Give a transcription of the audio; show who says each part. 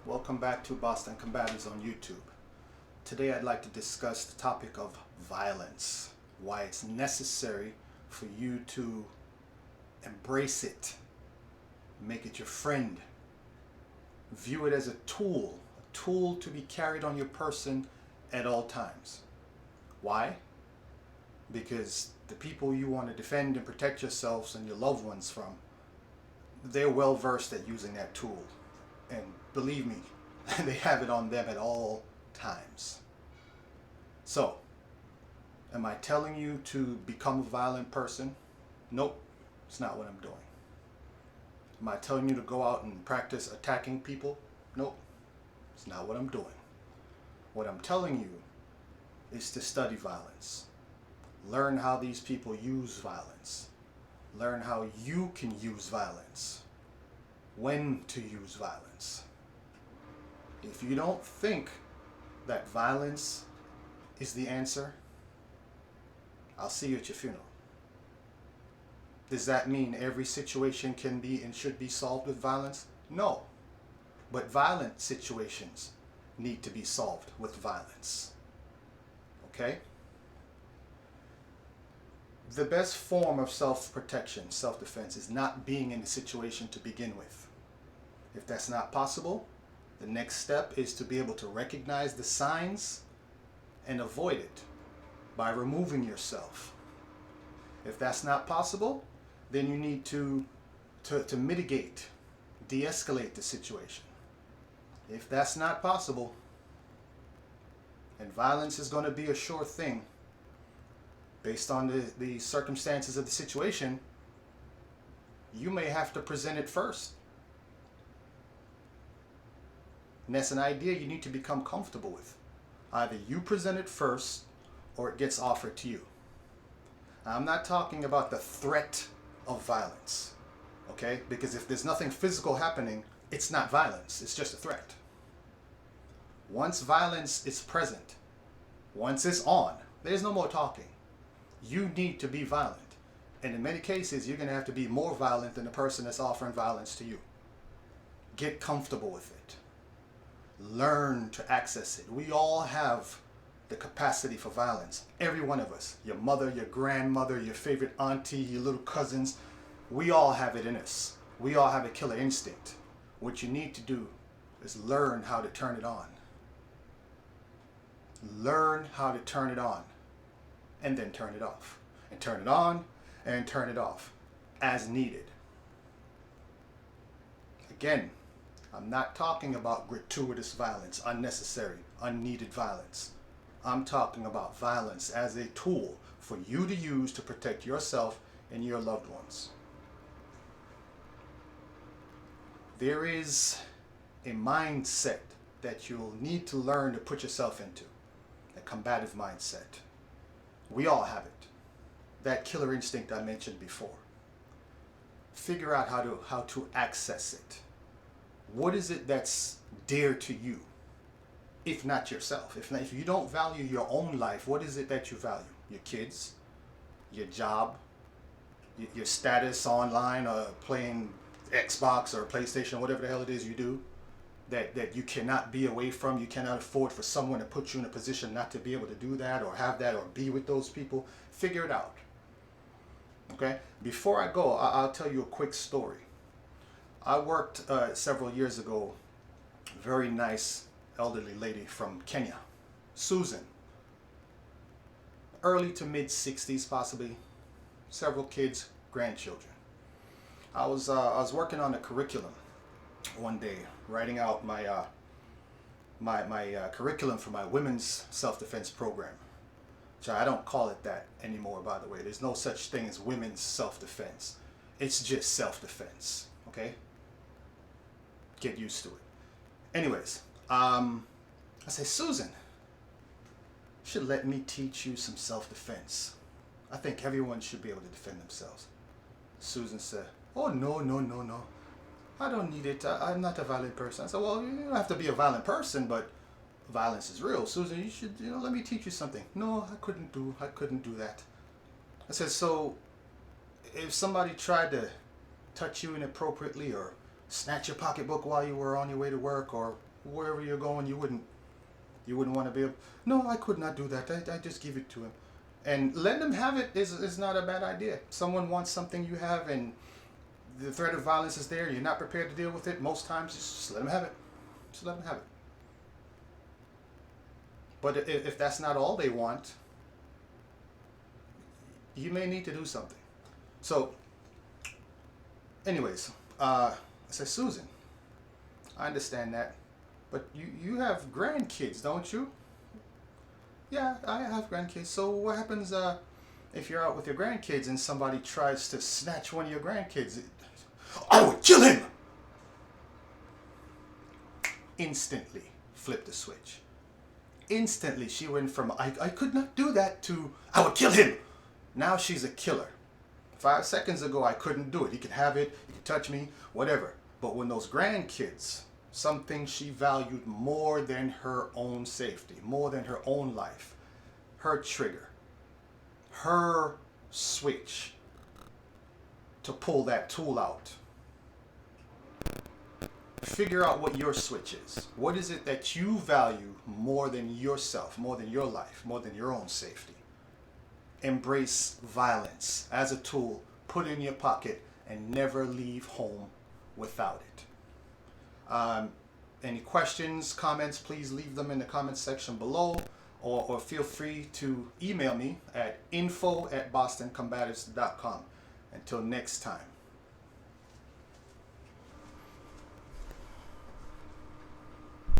Speaker 1: Welcome back to Boston Combatives on YouTube. Today I'd like to discuss the topic of violence, why it's necessary for you to embrace it, make it your friend, view it as a tool to be carried on your person at all times. Why? Because the people you want to defend and protect yourselves and your loved ones from, they're well versed at using that tool. And believe me, they have it on them at all times. So, am I telling you to become a violent person? Nope, it's not what I'm doing. Am I telling you to go out and practice attacking people? Nope, it's not what I'm doing. What I'm telling you is to study violence. Learn how these people use violence. Learn how you can use violence. When to use violence. If you don't think that violence is the answer, I'll see you at your funeral. Does that mean every situation can be and should be solved with violence? No. But violent situations need to be solved with violence. Okay? The best form of self-protection, self-defense, is not being in a situation to begin with. If that's not possible, the next step is to be able to recognize the signs and avoid it by removing yourself. If that's not possible, then you need to mitigate, de-escalate the situation. If that's not possible, and violence is going to be a sure thing, based on the circumstances of the situation, you may have to present it first. And that's an idea you need to become comfortable with. Either you present it first or it gets offered to you. Now, I'm not talking about the threat of violence, okay? Because if there's nothing physical happening, it's not violence, it's just a threat. Once violence is present, once it's on, there's no more talking. You need to be violent. And in many cases, you're going to have to be more violent than the person that's offering violence to you. Get comfortable with it. Learn to access it. We all have the capacity for violence. Every one of us. Your mother, your grandmother, your favorite auntie, your little cousins. We all have it in us. We all have a killer instinct. What you need to do is learn how to turn it on. Learn how to turn it on. And then turn it off. And turn it on and turn it off as needed. Again, I'm not talking about gratuitous violence, unnecessary, unneeded violence. I'm talking about violence as a tool for you to use to protect yourself and your loved ones. There is a mindset that you'll need to learn to put yourself into, a combative mindset. We all have it. That killer instinct I mentioned before. Figure out how to access it. What is it that's dear to you, if not yourself? If you don't value your own life, what is it that you value? Your kids, your job, your status online, or playing Xbox or PlayStation, whatever the hell it is you do, that you cannot be away from. You cannot afford for someone to put you in a position not to be able to do that or have that or be with those people. Figure it out. Okay? Before I go, I'll tell you a quick story. I worked several years ago, very nice elderly lady from Kenya, Susan. Early to mid 60s possibly, several kids, grandchildren. I was working on a curriculum one day, writing out my curriculum for my women's self-defense program. Which I don't call it that anymore, by the way. There's no such thing as women's self-defense. It's just self-defense, okay? Get used to it. Anyways, I say, Susan, you should let me teach you some self-defense. I think everyone should be able to defend themselves. Susan said, oh, no. I don't need it. I'm not a violent person. I said, well, you don't have to be a violent person, but violence is real. Susan, you should, let me teach you something. No, I couldn't do that. I said, so if somebody tried to touch you inappropriately or snatch your pocketbook while you were on your way to work or wherever you're going, you wouldn't want to be able, no, I could not do that. I just give it to him. And letting them have it is not a bad idea. Someone wants something you have and the threat of violence is there, you're not prepared to deal with it, most times just let them have it. Just let them have it. But if that's not all they want, you may need to do something. So, anyways, I said, Susan, I understand that, but you have grandkids, don't you? Yeah, I have grandkids. So what happens if you're out with your grandkids and somebody tries to snatch one of your grandkids? I would kill him! Instantly flipped the switch. Instantly she went from, I could not do that, to, I would kill him! Now she's a killer. 5 seconds ago I couldn't do it. He could have it, he could touch me, whatever. But when those grandkids, something she valued more than her own safety, more than her own life, her trigger, her switch to pull that tool out. Figure out what your switch is. What is it that you value more than yourself, more than your life, more than your own safety? Embrace violence as a tool, put it in your pocket, and never leave home without it. Any questions, comments, please leave them in the comments section below, or feel free to email me at info@bostoncombatives.com. Until next time.